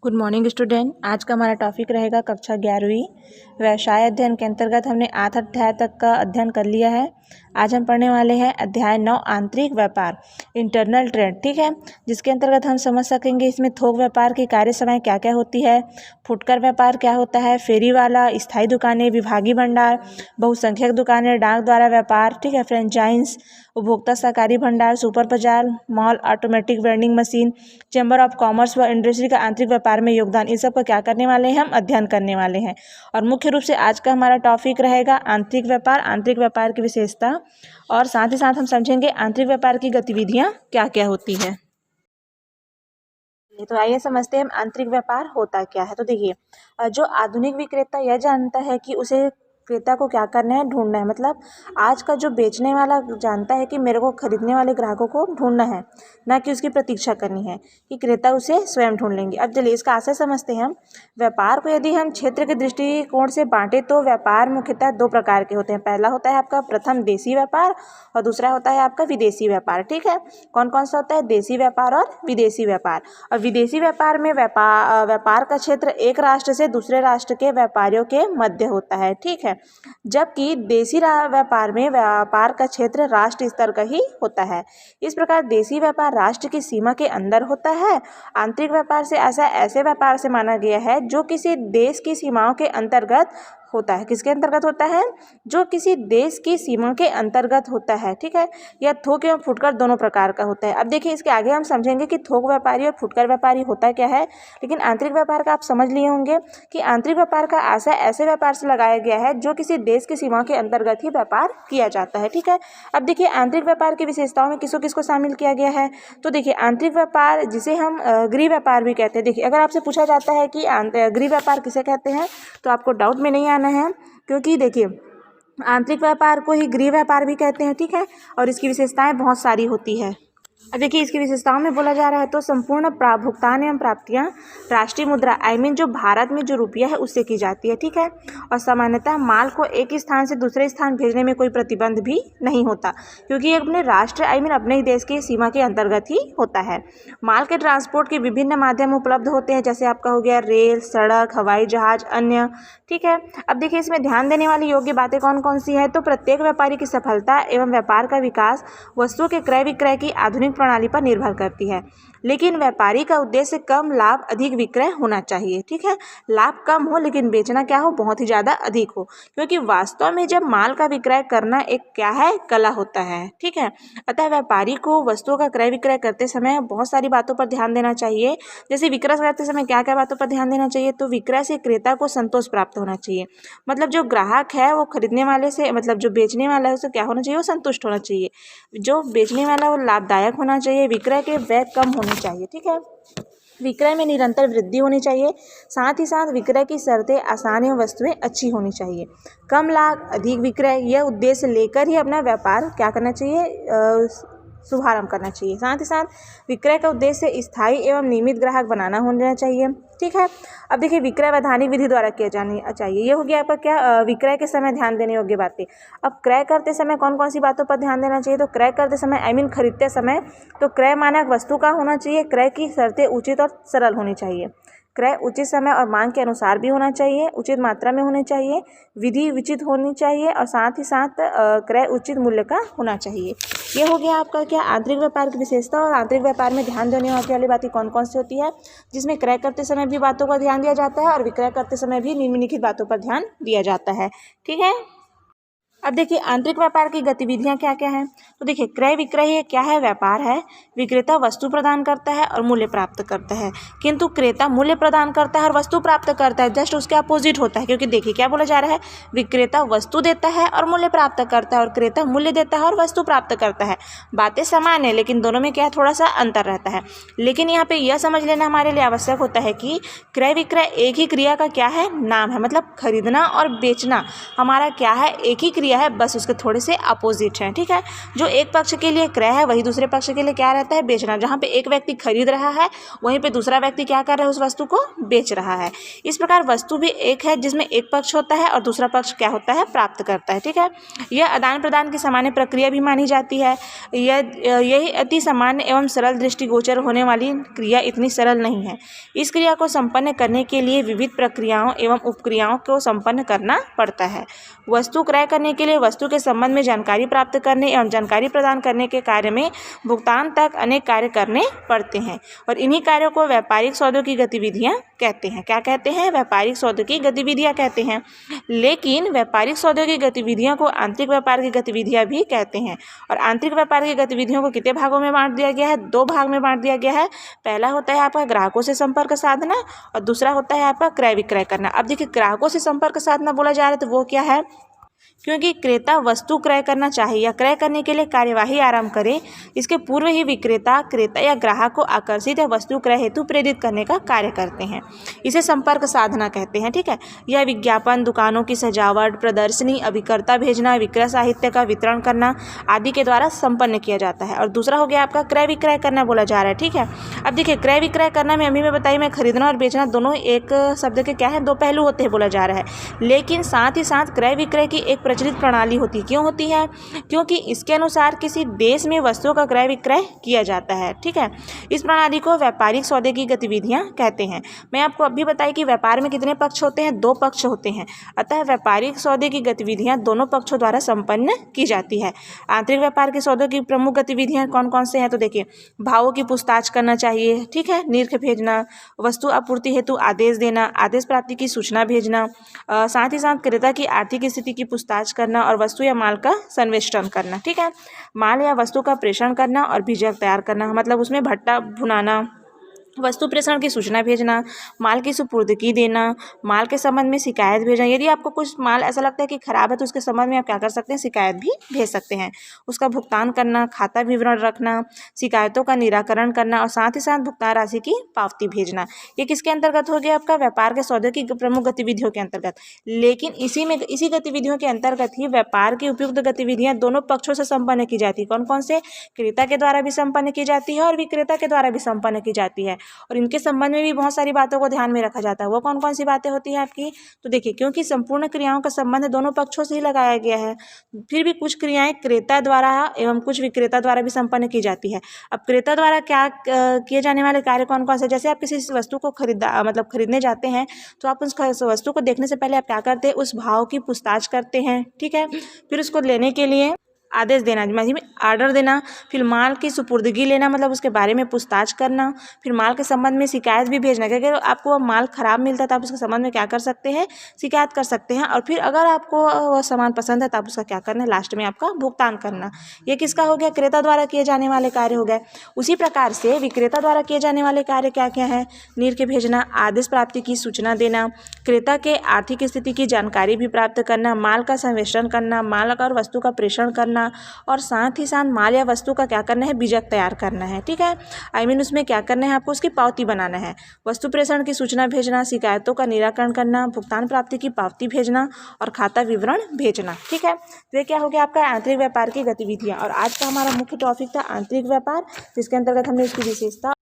Good morning student. आज का हमारा टॉपिक रहेगा कक्षा 11वीं व्यवसाय अध्ययन के अंतर्गत हमने 8 अध्याय तक का अध्ययन कर लिया है। आज हम पढ़ने वाले हैं अध्याय 9 आंतरिक व्यापार इंटरनल ट्रेड, ठीक है, जिसके अंतर्गत हम समझ सकेंगे इसमें थोक व्यापार की कार्य समय क्या क्या होती है, फुटकर व्यापार क्या होता है, फेरी वाला, स्थायी दुकानें, विभागीय भंडार, बहुसंख्यक दुकानें, डाक द्वारा व्यापार, ठीक है, फ्रेंचाइज, उपभोक्ता सहकारी भंडार, सुपर बाजार, mall, automatic vending machine, chamber of commerce व इंडस्ट्री का आंतरिक व्यापार में योगदान, इन सब का क्या करने वाले हैं, हम अध्ययन करने वाले हैं। और मुख्य रूप से आज का हमारा टॉपिक रहेगा आंतरिक व्यापार की विशेषता, और साथ ही साथ हम समझेंगे आंतरिक व्यापार की गतिविधियां क्या क्या होती है। तो आइए समझते हैं हम आंतरिक व्यापार होता क्या है। तो देखिए, जो आधुनिक विक्रेता यह जानता है कि उसे क्रेता को क्या करना है, ढूंढना है। मतलब आज का जो बेचने वाला जानता है कि मेरे को खरीदने वाले ग्राहकों को ढूंढना है, ना कि उसकी प्रतीक्षा करनी है कि क्रेता उसे स्वयं ढूंढ लेंगे। अब चलिए इसका आशय समझते हैं हम। व्यापार को यदि हम क्षेत्र के दृष्टिकोण से बांटे तो व्यापार मुख्यतः दो प्रकार के होते हैं। पहला होता है आपका प्रथम देशी व्यापार और दूसरा होता है आपका विदेशी व्यापार, ठीक है। कौन कौन सा होता है, देशी व्यापार और विदेशी व्यापार। और विदेशी व्यापार में व्यापार का क्षेत्र एक राष्ट्र से दूसरे राष्ट्र के व्यापारियों के मध्य होता है, ठीक है, जबकि देशी व्यापार में व्यापार का क्षेत्र राष्ट्र स्तर का ही होता है। इस प्रकार देशी व्यापार राष्ट्र की सीमा के अंदर होता है। आंतरिक व्यापार से ऐसे व्यापार से माना गया है जो किसी देश की सीमाओं के अंतर्गत होता है। किसके अंतर्गत होता है, जो किसी देश की सीमा के अंतर्गत होता है, ठीक है। यह थोक एवं फुटकर दोनों प्रकार का होता है। अब देखिए इसके आगे हम समझेंगे कि थोक व्यापारी और फुटकर व्यापारी होता क्या है, लेकिन आंतरिक व्यापार का आप समझ लिए होंगे कि आंतरिक व्यापार का आशय ऐसे व्यापार से लगाया गया है जो किसी देश की सीमा के अंतर्गत ही व्यापार किया जाता है, ठीक है। अब देखिए आंतरिक व्यापार की विशेषताओं में किसको किसको शामिल किया गया है। तो देखिए आंतरिक व्यापार जिसे हम गृह व्यापार भी कहते हैं। देखिए अगर आपसे पूछा जाता है कि गृह व्यापार किसे कहते हैं तो आपको डाउट में नहीं आना है, क्योंकि देखिए आंतरिक व्यापार को ही गृह व्यापार भी कहते हैं, ठीक है, और इसकी विशेषताएं बहुत सारी होती है। अब देखिए इसकी विशेषताओं में बोला जा रहा है तो संपूर्ण भुगतान एवं प्राप्तियां राष्ट्रीय मुद्रा जो भारत में जो रुपया है उससे की जाती है, ठीक है। और सामान्यतः माल को एक स्थान से दूसरे स्थान भेजने में कोई प्रतिबंध भी नहीं होता, क्योंकि ये अपने राष्ट्र अपने ही देश की सीमा के अंतर्गत ही होता है। माल के ट्रांसपोर्ट के विभिन्न माध्यम उपलब्ध होते हैं, जैसे आपका हो गया रेल, सड़क, हवाई जहाज, अन्य, ठीक है। अब देखिए इसमें ध्यान देने वाली योग्य बातें कौन कौन सी है। तो प्रत्येक व्यापारी की सफलता एवं व्यापार का विकास वस्तुओं के क्रय विक्रय की आधुनिक प्रणाली पर निर्भर करती है, लेकिन व्यापारी का उद्देश्य कम लाभ अधिक विक्रय होना चाहिए, ठीक है। लाभ कम हो लेकिन बेचना क्या हो, बहुत ही ज़्यादा अधिक हो, क्योंकि वास्तव में जब माल का विक्रय करना एक क्या है, कला होता है, ठीक है। अतः व्यापारी को वस्तुओं का क्रय विक्रय करते समय बहुत सारी बातों पर ध्यान देना चाहिए। जैसे विक्रय करते समय क्या क्या बातों पर ध्यान देना चाहिए। तो विक्रय से क्रेता को संतोष प्राप्त होना चाहिए। मतलब जो ग्राहक है वो खरीदने वाले से, मतलब जो बेचने वाला है उसे क्या होना चाहिए, वो संतुष्ट होना चाहिए। जो बेचने वाला वो लाभदायक होना चाहिए। विक्रय के व्यय कम होने चाहिए, ठीक है। विक्रय में निरंतर वृद्धि होनी चाहिए। साथ ही साथ विक्रय की शर्तें आसान एवं वस्तुएं अच्छी होनी चाहिए। कम लाभ अधिक विक्रय, यह उद्देश्य लेकर ही अपना व्यापार क्या करना चाहिए, शुभारंभ करना चाहिए। साथ ही साथ विक्रय का उद्देश्य स्थायी एवं नियमित ग्राहक बनाना होना चाहिए, ठीक है। अब देखिए विक्रय वैधानिक विधि द्वारा किया जाना चाहिए। ये हो गया आपका क्या, विक्रय के समय ध्यान देने योग्य बातें। अब क्रय करते समय कौन कौन सी बातों पर ध्यान देना चाहिए। तो क्रय करते समय खरीदते समय तो क्रय मानक वस्तु का होना चाहिए। क्रय की शर्तें उचित और सरल होनी चाहिए। क्रय उचित समय और मांग के अनुसार भी होना चाहिए, उचित मात्रा में होनी चाहिए, विधि उचित होनी चाहिए, और साथ ही साथ क्रय उचित मूल्य का होना चाहिए। ये हो गया आपका क्या, आंतरिक व्यापार की विशेषता। और आंतरिक व्यापार में ध्यान देने वाली बातें कौन कौन सी होती है, जिसमें क्रय करते समय भी बातों पर ध्यान दिया जाता है और विक्रय करते समय भी निम्नलिखित बातों पर ध्यान दिया जाता है, ठीक है। अब देखिए आंतरिक व्यापार की गतिविधियां क्या क्या हैं। तो देखिए क्रय विक्रय क्या है, व्यापार है। विक्रेता वस्तु प्रदान करता है और मूल्य प्राप्त करता है, किंतु क्रेता मूल्य प्रदान करता है और वस्तु प्राप्त करता है। जस्ट उसके अपोजिट होता है, क्योंकि देखिए क्या बोला जा रहा है, विक्रेता वस्तु देता है और मूल्य प्राप्त करता है, और क्रेता मूल्य देता है और वस्तु प्राप्त करता है। बातें समान है लेकिन दोनों में क्या थोड़ा सा अंतर रहता है। लेकिन यहाँ पे यह समझ लेना हमारे लिए आवश्यक होता है कि क्रय विक्रय एक ही क्रिया का क्या है, नाम है। मतलब खरीदना और बेचना हमारा क्या है, एक ही क्रिया क्या है, बस उसके थोड़े से अपोजिट हैं। ठीक है, जो एक पक्ष के लिए क्रय है वही दूसरे पक्ष के लिए क्या रहता है, बेचना। जहाँ पे एक व्यक्ति खरीद रहा है वहीं पे दूसरा व्यक्ति क्या कर रहा है, उस वस्तु को बेच रहा है। इस प्रकार वस्तु भी एक है जिसमें एक पक्ष होता है और दूसरा पक्ष क्या होता है, प्राप्त करता है। ठीक है, यह आदान प्रदान की सामान्य प्रक्रिया भी मानी जाती है। यही अति सामान्य एवं सरल दृष्टिगोचर होने वाली क्रिया इतनी सरल नहीं है। इस क्रिया को संपन्न करने के लिए विविध प्रक्रियाओं एवं उपक्रियाओं को संपन्न करना पड़ता है। वस्तु क्रय करने के लिए वस्तु के संबंध में जानकारी प्राप्त करने एवं जानकारी प्रदान करने के कार्य में भुगतान तक अनेक कार्य करने पड़ते हैं और इन्हीं कार्यों को व्यापारिक सौदों की गतिविधियां कहते हैं। क्या कहते हैं, व्यापारिक सौदों की गतिविधियां कहते हैं। लेकिन व्यापारिक सौदों की गतिविधियों को आंतरिक व्यापार की गतिविधियां भी कहते हैं। और आंतरिक व्यापार की गतिविधियों को कितने भागों में बांट दिया गया है, 2 भाग में बांट दिया गया है। पहला होता है आपका ग्राहकों से संपर्क साधना और दूसरा होता है आपका क्रय विक्रय करना। अब देखिए, ग्राहकों से संपर्क साधना बोला जा रहा है तो वो क्या है, क्योंकि क्रेता वस्तु क्रय करना चाहे या क्रय करने के लिए कार्यवाही आरंभ करे, इसके पूर्व ही विक्रेता क्रेता या ग्राहक को आकर्षित या वस्तु क्रय हेतु प्रेरित करने का कार्य करते हैं। इसे संपर्क साधना कहते हैं। ठीक है, यह विज्ञापन, दुकानों की सजावट, प्रदर्शनी, अभिकर्ता भेजना, विक्रय साहित्य का वितरण करना आदि के द्वारा संपन्न किया जाता है। और दूसरा हो गया आपका क्रय विक्रय करना बोला जा रहा है। ठीक है, अब देखिए, क्रय विक्रय करना में अभी मैं बताई, मैं खरीदना और बेचना दोनों एक शब्द के क्या है, 2 पहलू होते हैं बोला जा रहा है। लेकिन साथ ही साथ क्रय विक्रय की एक प्रचलित प्रणाली होती है। क्यों होती है, क्योंकि इसके अनुसार किसी देश में वस्तुओं का क्रय विक्रय किया जाता है। ठीक है, इस प्रणाली को व्यापारिक सौदे की गतिविधियां कहते हैं। मैं आपको अभी बताई कि व्यापार में कितने पक्ष होते हैं, 2 पक्ष होते हैं। अतः व्यापारिक सौदे की गतिविधियां दोनों पक्षों द्वारा संपन्न की जाती है। आंतरिक व्यापार के सौदों की प्रमुख गतिविधियां कौन कौन से हैं, तो देखिए, भावों की पूछताछ करना चाहिए। ठीक है, निर्ख भेजना, वस्तु आपूर्ति हेतु आदेश देना, आदेश प्राप्ति की सूचना भेजना, साथ ही साथ क्रेता की आर्थिक स्थिति की पूछताछ करना और वस्तु या माल का संवेष्टन करना। ठीक है, माल या वस्तु का प्रेषण करना और बीजक तैयार करना, मतलब उसमें भट्टा भुनाना, वस्तु प्रेषण की सूचना भेजना, माल की सुपुर्दगी देना, माल के संबंध में शिकायत भेजना। यदि आपको कुछ माल ऐसा लगता है कि खराब है तो उसके संबंध में आप क्या कर सकते हैं, शिकायत भी भेज सकते हैं। उसका भुगतान करना, खाता विवरण रखना, शिकायतों का निराकरण करना और साथ ही साथ भुगतान राशि की पावती भेजना। ये किसके अंतर्गत हो गया, आपका व्यापार के सौदे की प्रमुख गतिविधियों के अंतर्गत। लेकिन इसी गतिविधियों के अंतर्गत ही व्यापार की उपयुक्त गतिविधियां दोनों पक्षों से संपन्न की जाती है। कौन कौन से, क्रेता के द्वारा भी संपन्न की जाती है और विक्रेता के द्वारा भी संपन्न की जाती है। और इनके संबंध में भी बहुत सारी बातों को ध्यान में रखा जाता है। वो कौन कौन सी बातें होती हैं आपकी, तो देखिए, क्योंकि संपूर्ण क्रियाओं का संबंध दोनों पक्षों से ही लगाया गया है, फिर भी कुछ क्रियाएं क्रेता द्वारा एवं कुछ विक्रेता द्वारा भी संपन्न की जाती है। अब क्रेता द्वारा क्या किए जाने वाले कार्य कौन कौन से, जैसे आप किसी वस्तु को खरीदने जाते हैं तो आप उस वस्तु को देखने से पहले आप क्या करते हैं, उस भाव की पूछताछ करते हैं। ठीक है, फिर उसको लेने के लिए आदेश देना, मतलब आर्डर देना, फिर माल की सुपुर्दगी लेना, मतलब उसके बारे में पूछताछ करना, फिर माल के संबंध में शिकायत भी भेजना, क्योंकि आपको माल ख़राब मिलता है तो आप उसके संबंध में क्या कर सकते हैं, शिकायत कर सकते हैं। और फिर अगर आपको वह सामान पसंद है तो आप उसका क्या करना है, लास्ट में आपका भुगतान करना। ये किसका हो गया, क्रेता द्वारा किए जाने वाले कार्य हो गए। उसी प्रकार से विक्रेता द्वारा किए जाने वाले कार्य क्या क्या है, निर्ख भेजना, आदेश प्राप्ति की सूचना देना, क्रेता के आर्थिक स्थिति की जानकारी भी प्राप्त करना, माल का संवेष्टन करना, माल और वस्तु का प्रेषण करना और साथ ही साथ माल या वस्तु का क्या करना है, बीजक तैयार करना है। ठीक है, उसमें क्या करना है, आपको उसकी पावती बनाना है। वस्तु प्रेषण की सूचना भेजना, शिकायतों का निराकरण करना, भुगतान प्राप्ति की पावती भेजना और खाता विवरण भेजना। ठीक है, तो ये क्या हो गया आपका आंतरिक व्यापार की गतिविधियां। और आज का हमारा मुख्य टॉपिक था आंतरिक व्यापार, जिसके अंतर्गत हमने इसकी विशेषता